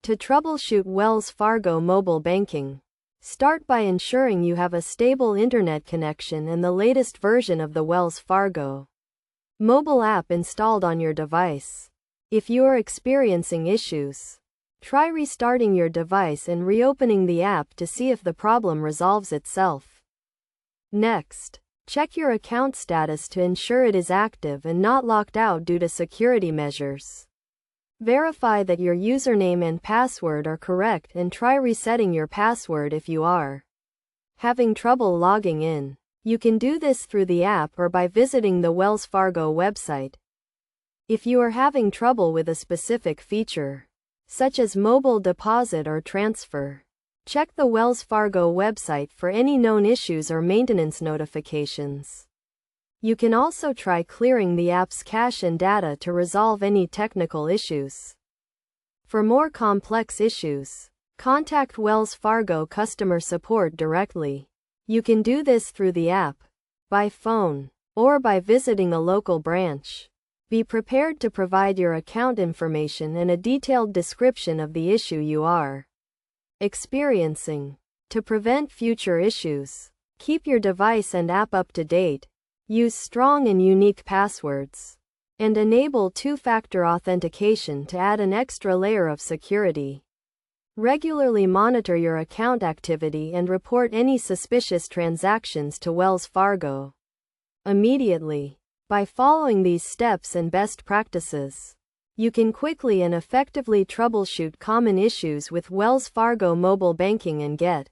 To troubleshoot Wells Fargo mobile banking, start by ensuring you have a stable internet connection and the latest version of the Wells Fargo mobile app installed on your device. If you are experiencing issues, try restarting your device and reopening the app to see if the problem resolves itself. Next, check your account status to ensure it is active and not locked out due to security measures. Verify that your username and password are correct and try resetting your password if you are having trouble logging in. You can do this through the app or by visiting the Wells Fargo website. If you are having trouble with a specific feature, such as mobile deposit or transfer, check the Wells Fargo website for any known issues or maintenance notifications. You can also try clearing the app's cache and data to resolve any technical issues. For more complex issues, contact Wells Fargo customer support directly. You can do this through the app, by phone, or by visiting a local branch. Be prepared to provide your account information and a detailed description of the issue you are experiencing. To prevent future issues, keep your device and app up to date. Use strong and unique passwords, and enable two-factor authentication to add an extra layer of security. Regularly monitor your account activity and report any suspicious transactions to Wells Fargo immediately. By following these steps and best practices, you can quickly and effectively troubleshoot common issues with Wells Fargo mobile banking and get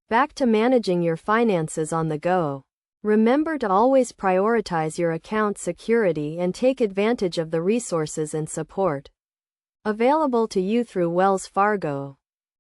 back to managing your finances on the go. Remember to always prioritize your account security and take advantage of the resources and support available to you through Wells Fargo.